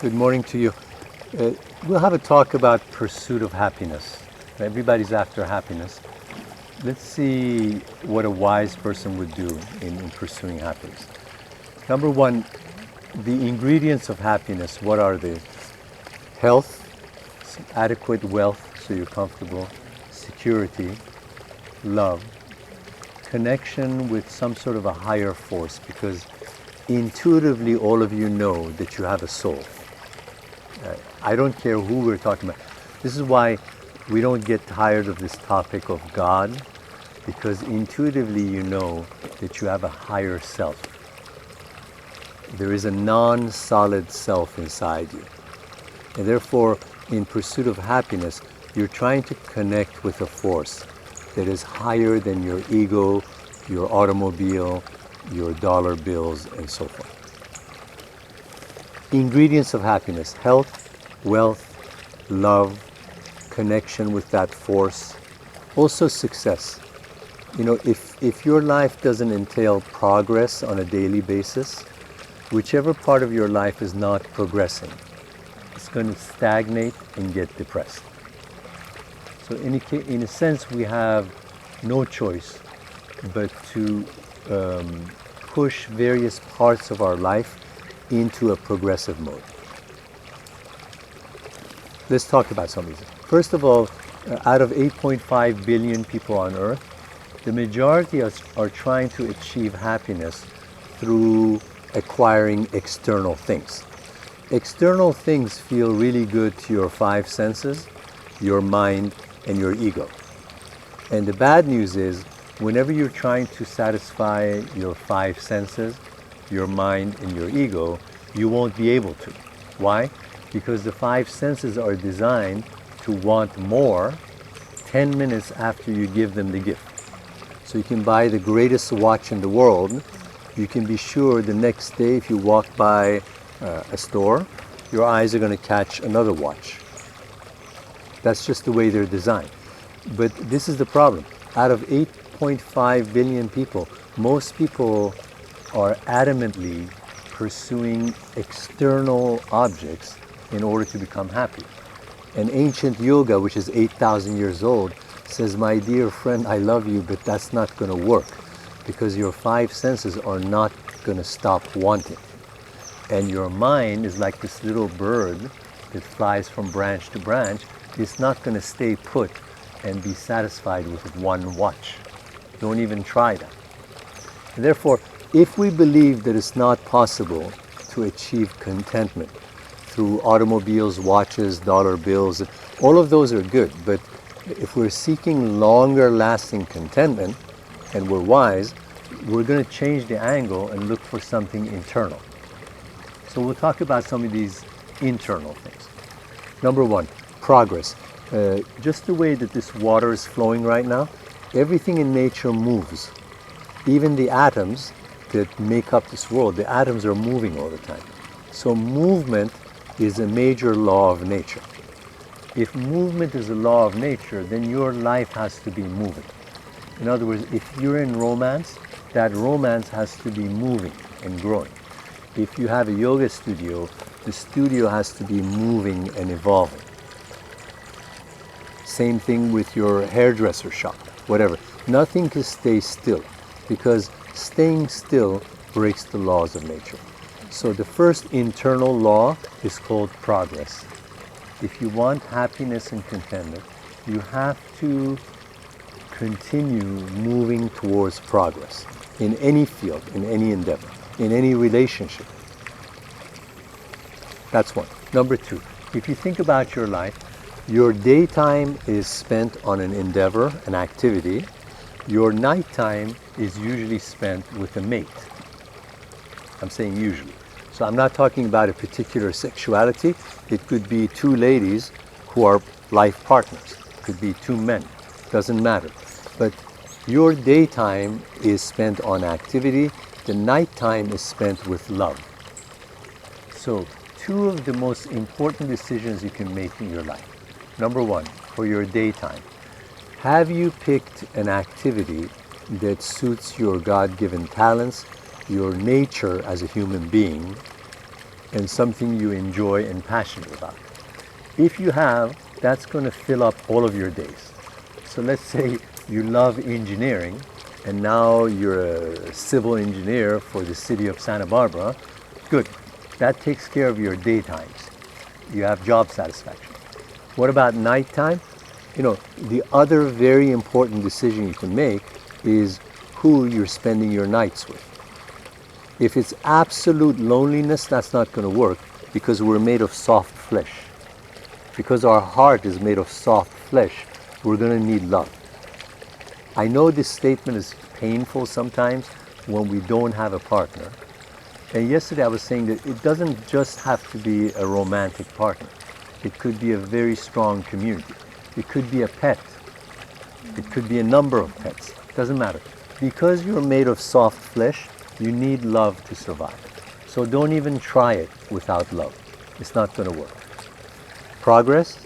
Good morning to you. We'll have a talk about pursuit of happiness. Everybody's after happiness. Let's see what a wise person would do in pursuing happiness. Number one, the ingredients of happiness, what are they? Health, adequate wealth so you're comfortable, security, love, connection with some sort of a higher force, because intuitively all of you know that you have a soul. I don't care who we're talking about. This is why we don't get tired of this topic of God, because intuitively you know that you have a higher self. There is a non-solid self inside you. And therefore, in pursuit of happiness, you're trying to connect with a force that is higher than your ego, your automobile, your dollar bills, and so forth. Ingredients of happiness: health, wealth, love, connection with that force, also success. You know, if your life doesn't entail progress on a daily basis, whichever part of your life is not progressing, it's going to stagnate and get depressed. So in a sense, we have no choice but to push various parts of our life into a progressive mode. Let's talk about some of these. First of all, out of 8.5 billion people on Earth, the majority are trying to achieve happiness through acquiring external things. External things feel really good to your five senses, your mind, and your ego. And the bad news is, whenever you're trying to satisfy your five senses, your mind, and your ego, you won't be able to. Why? Because the five senses are designed to want more 10 minutes after you give them the gift. So you can buy the greatest watch in the world. You can be sure the next day if you walk by a store, your eyes are going to catch another watch. That's just the way they're designed. But this is the problem. Out of 8.5 billion people, most people are adamantly pursuing external objects in order to become happy. And ancient yoga, which is 8,000 years old, says, my dear friend, I love you, but that's not going to work, because your five senses are not going to stop wanting. And your mind is like this little bird that flies from branch to branch. It's not going to stay put and be satisfied with one watch. Don't even try that. And therefore, if we believe that it's not possible to achieve contentment through automobiles, watches, dollar bills, all of those are good, but if we're seeking longer lasting contentment and we're wise, we're going to change the angle and look for something internal. So we'll talk about some of these internal things. Number one, progress. Just the way that this water is flowing right now, everything in nature moves. Even the atoms that make up this world, the atoms are moving all the time. So movement is a major law of nature. If movement is a law of nature, then your life has to be moving. In other words, if you're in romance, that romance has to be moving and growing. If you have a yoga studio, the studio has to be moving and evolving. Same thing with your hairdresser shop, whatever. Nothing can stay still, because staying still breaks the laws of nature. So the first internal law is called progress. If you want happiness and contentment, you have to continue moving towards progress in any field, in any endeavor, in any relationship. That's one. Number two, if you think about your life, your daytime is spent on an endeavor, an activity. Your nighttime is usually spent with a mate. I'm saying usually. So I'm not talking about a particular sexuality. It could be two ladies who are life partners. It could be two men. Doesn't matter. But your daytime is spent on activity. The nighttime is spent with love. So two of the most important decisions you can make in your life. Number one, for your daytime, have you picked an activity that suits your God-given talents, your nature as a human being, and something you enjoy and passionate about. If you have, that's going to fill up all of your days. So let's say you love engineering and now you're a civil engineer for the city of Santa Barbara. Good. That takes care of your daytimes. You have job satisfaction. What about nighttime? You know, the other very important decision you can make is who you're spending your nights with. If it's absolute loneliness, that's not going to work because we're made of soft flesh. Because our heart is made of soft flesh, we're going to need love. I know this statement is painful sometimes when we don't have a partner. And yesterday I was saying that it doesn't just have to be a romantic partner. It could be a very strong community. It could be a pet. It could be a number of pets. Doesn't matter. Because you're made of soft flesh, you need love to survive. So don't even try it without love. It's not going to work. Progress,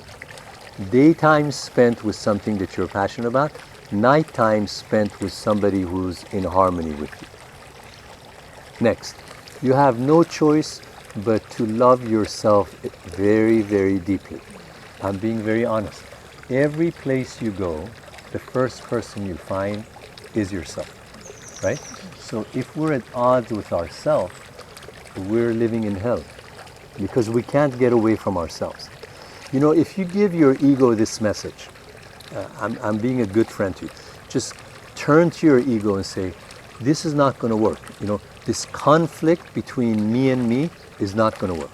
daytime spent with something that you're passionate about, nighttime spent with somebody who's in harmony with you. Next, you have no choice but to love yourself very, very deeply. I'm being very honest. Every place you go, the first person you find is yourself, right? So if we're at odds with ourselves, we're living in hell because we can't get away from ourselves. You know, if you give your ego this message, I'm being a good friend to you, just turn to your ego and say, this is not going to work. You know, this conflict between me and me is not going to work.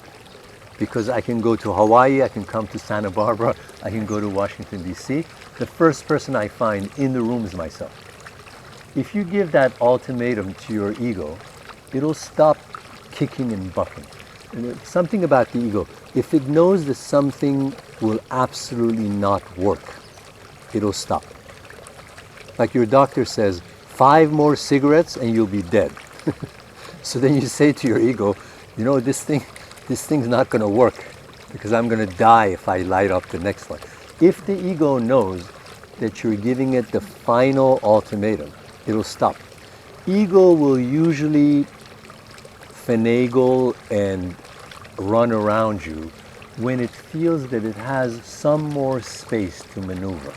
Because I can go to Hawaii, I can come to Santa Barbara, I can go to Washington, D.C. The first person I find in the room is myself. If you give that ultimatum to your ego, it'll stop kicking and bucking. And something about the ego, if it knows that something will absolutely not work, it'll stop. Like your doctor says, 5 more cigarettes and you'll be dead. So then you say to your ego, you know, this thing's not going to work because I'm going to die if I light up the next one. If the ego knows that you're giving it the final ultimatum, it'll stop. Ego will usually finagle and run around you when it feels that it has some more space to maneuver.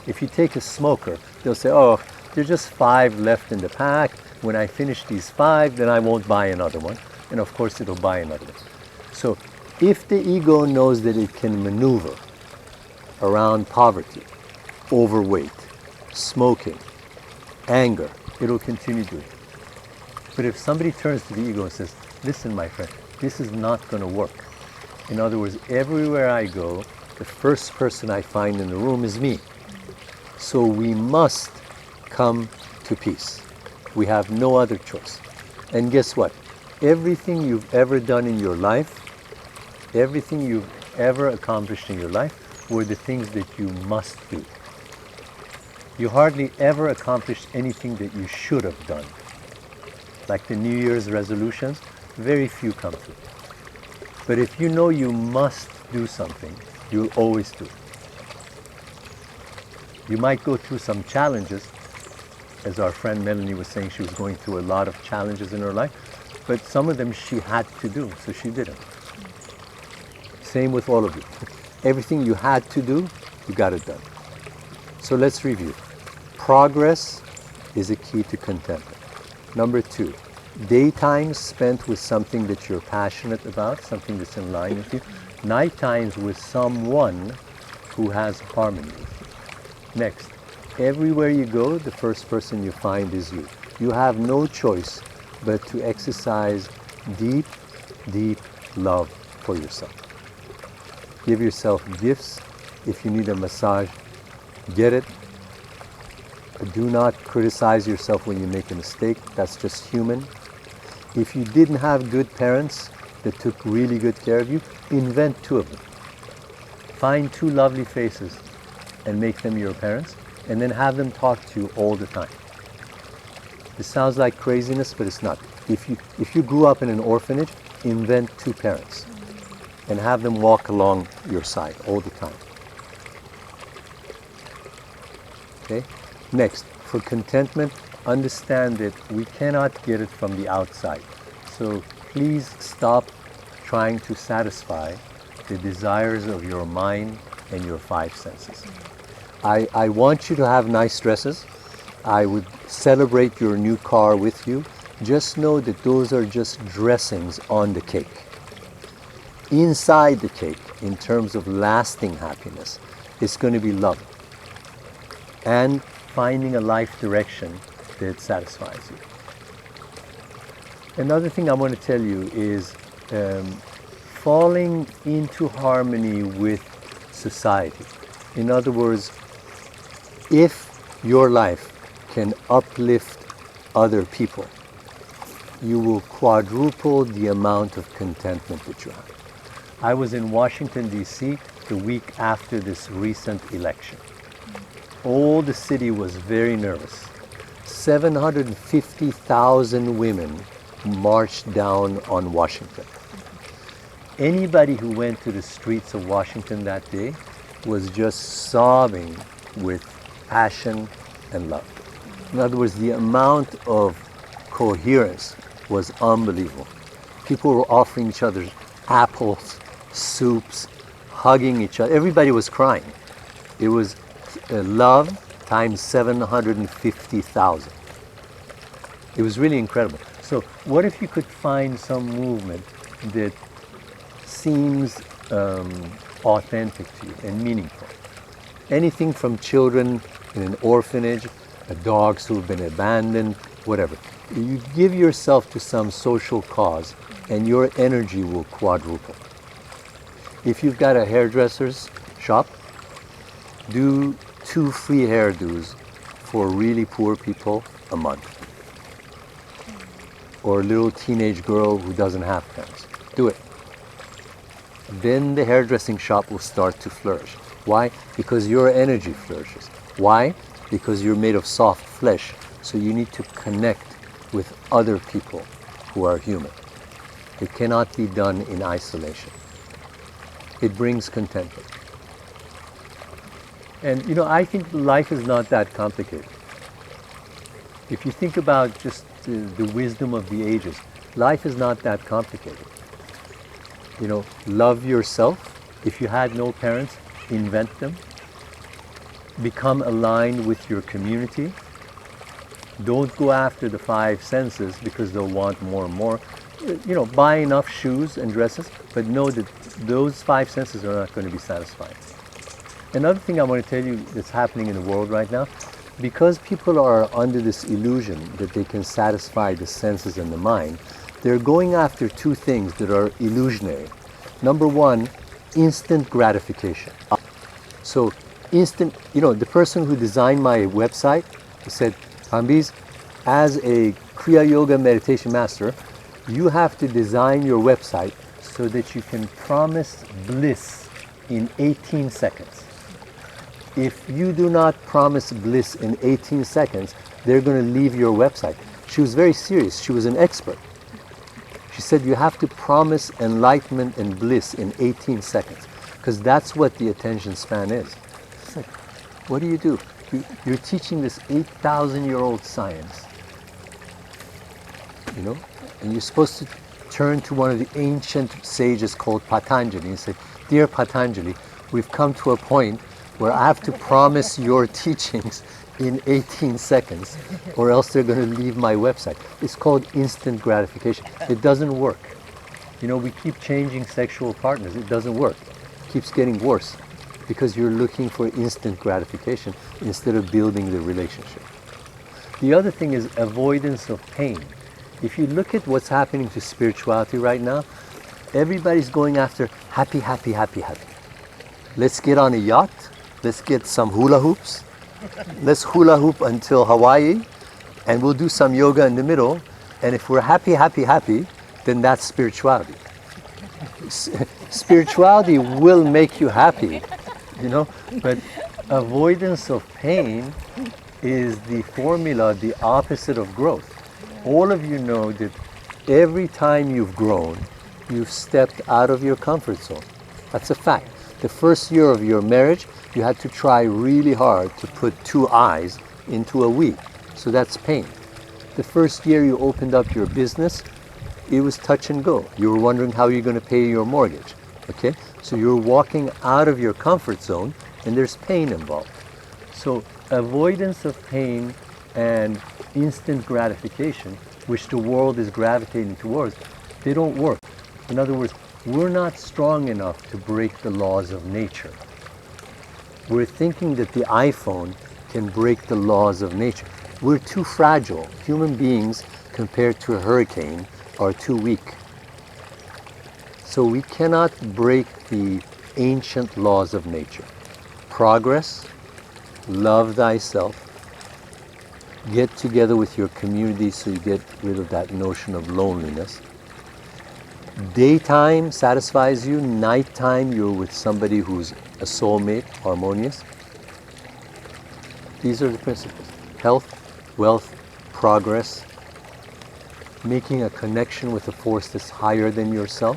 If you take a smoker, they'll say, oh, there's just 5 left in the pack. When I finish these 5, then I won't buy another one. And of course, it'll buy another one. So if the ego knows that it can maneuver around poverty, overweight, smoking, anger, it'll continue doing it. But if somebody turns to the ego and says, listen, my friend, this is not going to work. In other words, everywhere I go, the first person I find in the room is me. So we must come to peace. We have no other choice. And guess what? Everything you've ever done in your life, everything you've ever accomplished in your life were the things that you must do. You hardly ever accomplished anything that you should have done. Like the New Year's resolutions, very few come true. But if you know you must do something, you'll always do it. You might go through some challenges. As our friend Melanie was saying, she was going through a lot of challenges in her life, but some of them she had to do, so she did them. Same with all of you. Everything you had to do, you got it done. So let's review. Progress is a key to contentment. Number 2, daytime spent with something that you're passionate about, something that's in line with you. Night times with someone who has harmony with you. Next, everywhere you go, the first person you find is you. You have no choice but to exercise deep, deep love for yourself. Give yourself gifts. If you need a massage, get it. Do not criticize yourself when you make a mistake. That's just human. If you didn't have good parents that took really good care of you, invent 2 of them. Find 2 lovely faces and make them your parents, and then have them talk to you all the time. This sounds like craziness, but it's not. If you grew up in an orphanage, invent 2 parents and have them walk along your side all the time. Okay? Next, for contentment, understand that we cannot get it from the outside. So please stop trying to satisfy the desires of your mind and your five senses. I want you to have nice dresses. I would celebrate your new car with you. Just know that those are just dressings on the cake. Inside the cake, in terms of lasting happiness, is going to be love and finding a life direction that satisfies you. Another thing I want to tell you is falling into harmony with society. In other words, if your life can uplift other people, you will quadruple the amount of contentment that you have. I was in Washington, D.C. the week after this recent election. All the city was very nervous. 750,000 women marched down on Washington. Anybody who went to the streets of Washington that day was just sobbing with passion and love. In other words, the amount of coherence was unbelievable. People were offering each other apples, soups, hugging each other. Everybody was crying. It was love times 750,000. It was really incredible. So what if you could find some movement that seems authentic to you and meaningful? Anything from children in an orphanage, dogs who have been abandoned, whatever. You give yourself to some social cause and your energy will quadruple. If you've got a hairdresser's shop, do 2 free hairdos for really poor people a month. Or a little teenage girl who doesn't have parents. Do it. Then the hairdressing shop will start to flourish. Why? Because your energy flourishes. Why? Because you're made of soft flesh, so you need to connect with other people who are human. It cannot be done in isolation. It brings contentment. And you know, I think life is not that complicated. If you think about just the wisdom of the ages, life is not that complicated. You know, love yourself. If you had no parents, invent them. Become aligned with your community. Don't go after the five senses because they'll want more and more. You know, buy enough shoes and dresses, but know that those five senses are not going to be satisfied. Another thing I want to tell you that's happening in the world right now, because people are under this illusion that they can satisfy the senses and the mind, they're going after 2 things that are illusionary. Number 1, instant gratification. So instant, you know, the person who designed my website said, Kambiz, as a Kriya Yoga meditation master, you have to design your website so that you can promise bliss in 18 seconds. If you do not promise bliss in 18 seconds, they're going to leave your website. She was very serious. She was an expert. She said you have to promise enlightenment and bliss in 18 seconds because that's what the attention span is. It's like, what do? You're teaching this 8,000-year-old science, you know, and you're supposed to turn to one of the ancient sages called Patanjali and say, dear Patanjali, we've come to a point where I have to promise your teachings in 18 seconds or else they're going to leave my website. It's called instant gratification. It doesn't work. You know, we keep changing sexual partners. It doesn't work. It keeps getting worse because you're looking for instant gratification instead of building the relationship. The other thing is avoidance of pain. If you look at what's happening to spirituality right now, everybody's going after happy, happy, happy, happy. Let's get on a yacht. Let's get some hula hoops. Let's hula hoop until Hawaii, and we'll do some yoga in the middle. And if we're happy, happy, happy, then that's spirituality. Spirituality will make you happy, you know, but avoidance of pain is the formula, the opposite of growth. All of you know that every time you've grown, you've stepped out of your comfort zone. That's a fact. The first year of your marriage, you had to try really hard to put 2 eyes into a we. So that's pain. The first year you opened up your business, it was touch and go. You were wondering how you're going to pay your mortgage. Okay? So you're walking out of your comfort zone and there's pain involved. So avoidance of pain and instant gratification, which the world is gravitating towards, they don't work. In other words, we're not strong enough to break the laws of nature. We're thinking that the iPhone can break the laws of nature. We're too fragile. Human beings, compared to a hurricane, are too weak. So we cannot break the ancient laws of nature. Progress, love thyself, get together with your community so you get rid of that notion of loneliness. Daytime satisfies you, nighttime you're with somebody who's a soulmate, harmonious. These are the principles. Health, wealth, progress, making a connection with a force that's higher than yourself.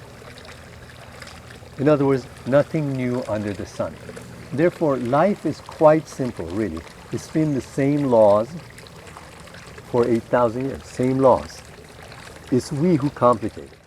In other words, nothing new under the sun. Therefore, life is quite simple, really. It's been the same laws for 8,000 years, same laws. It's we who complicate it.